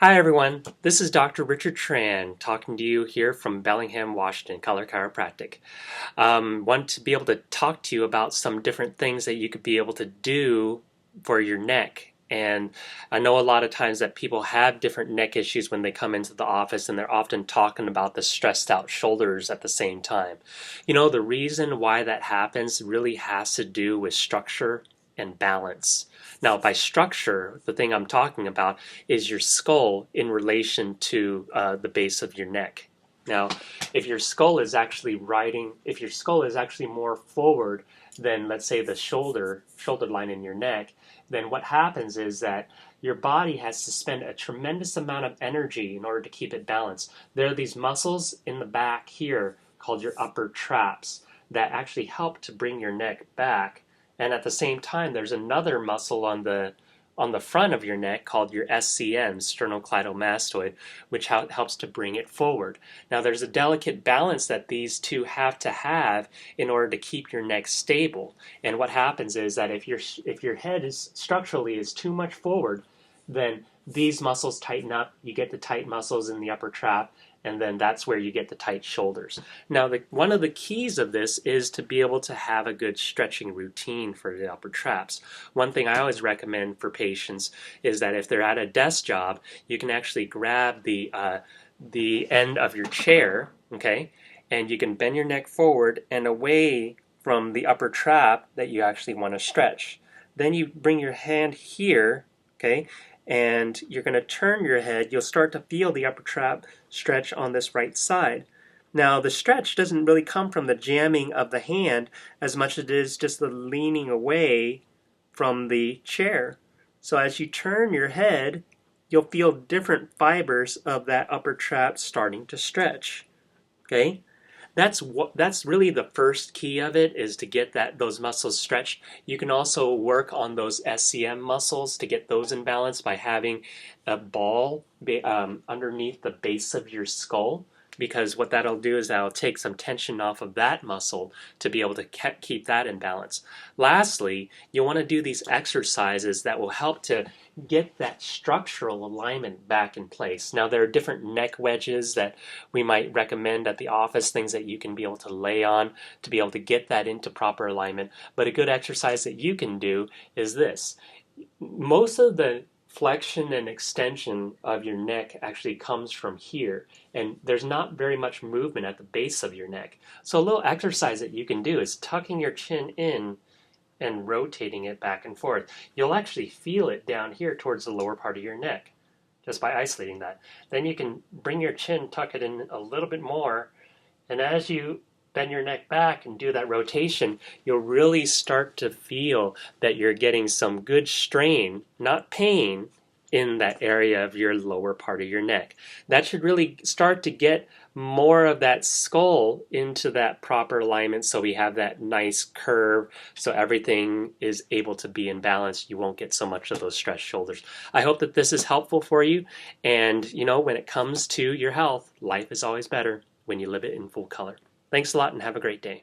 Hi everyone, this is Dr. Richard Tran talking to you here from Bellingham, Washington, Color Chiropractic. Want to be able to talk to you about some different things that you could be able to do for your neck. And I know a lot of times that people have different neck issues when they come into the office, and they're often talking about the stressed out shoulders at the same time. You know, the reason why that happens really has to do with structure and balance. Now, by structure, the thing I'm talking about is your skull in relation to the base of your neck. Now, if your skull is actually more forward than, let's say, the shoulder line in your neck, then what happens is that your body has to spend a tremendous amount of energy in order to keep it balanced. There are these muscles in the back here called your upper traps that actually help to bring your neck back. And at the same time, there's another muscle on the front of your neck called your SCM, sternocleidomastoid, which helps to bring it forward. Now, there's a delicate balance that these two have to have in order to keep your neck stable. And what happens is that if your head is structurally too much forward, then these muscles tighten up. You get the tight muscles in the upper trap, and then that's where you get the tight shoulders. Now, one of the keys of this is to be able to have a good stretching routine for the upper traps. One thing I always recommend for patients is that if they're at a desk job, you can actually grab the end of your chair, okay, and you can bend your neck forward and away from the upper trap that you actually want to stretch. Then you bring your hand here, okay, and you're going to turn your head. You'll start to feel the upper trap stretch on this right side. Now, the stretch doesn't really come from the jamming of the hand as much as it is just the leaning away from the chair. So as you turn your head, you'll feel different fibers of that upper trap starting to stretch. Okay? That's really the first key of it, is to get those muscles stretched. You can also work on those SCM muscles to get those in balance by having a ball underneath the base of your skull, because what that'll do is that'll take some tension off of that muscle to be able to keep that in balance. Lastly, you want to do these exercises that will help to get that structural alignment back in place. Now, there are different neck wedges that we might recommend at the office, things that you can be able to lay on to be able to get that into proper alignment. But a good exercise that you can do is this. Most of the flexion and extension of your neck actually comes from here, and there's not very much movement at the base of your neck. So a little exercise that you can do is tucking your chin in and rotating it back and forth. You'll actually feel it down here towards the lower part of your neck just by isolating that. Then you can bring your chin, tuck it in a little bit more, and as you bend your neck back and do that rotation, you'll really start to feel that you're getting some good strain, not pain, in that area of your lower part of your neck. That should really start to get more of that skull into that proper alignment, so we have that nice curve, so everything is able to be in balance. You won't get so much of those stretched shoulders. I hope that this is helpful for you, and you know, when it comes to your health, life is always better when you live it in full color. Thanks a lot and have a great day.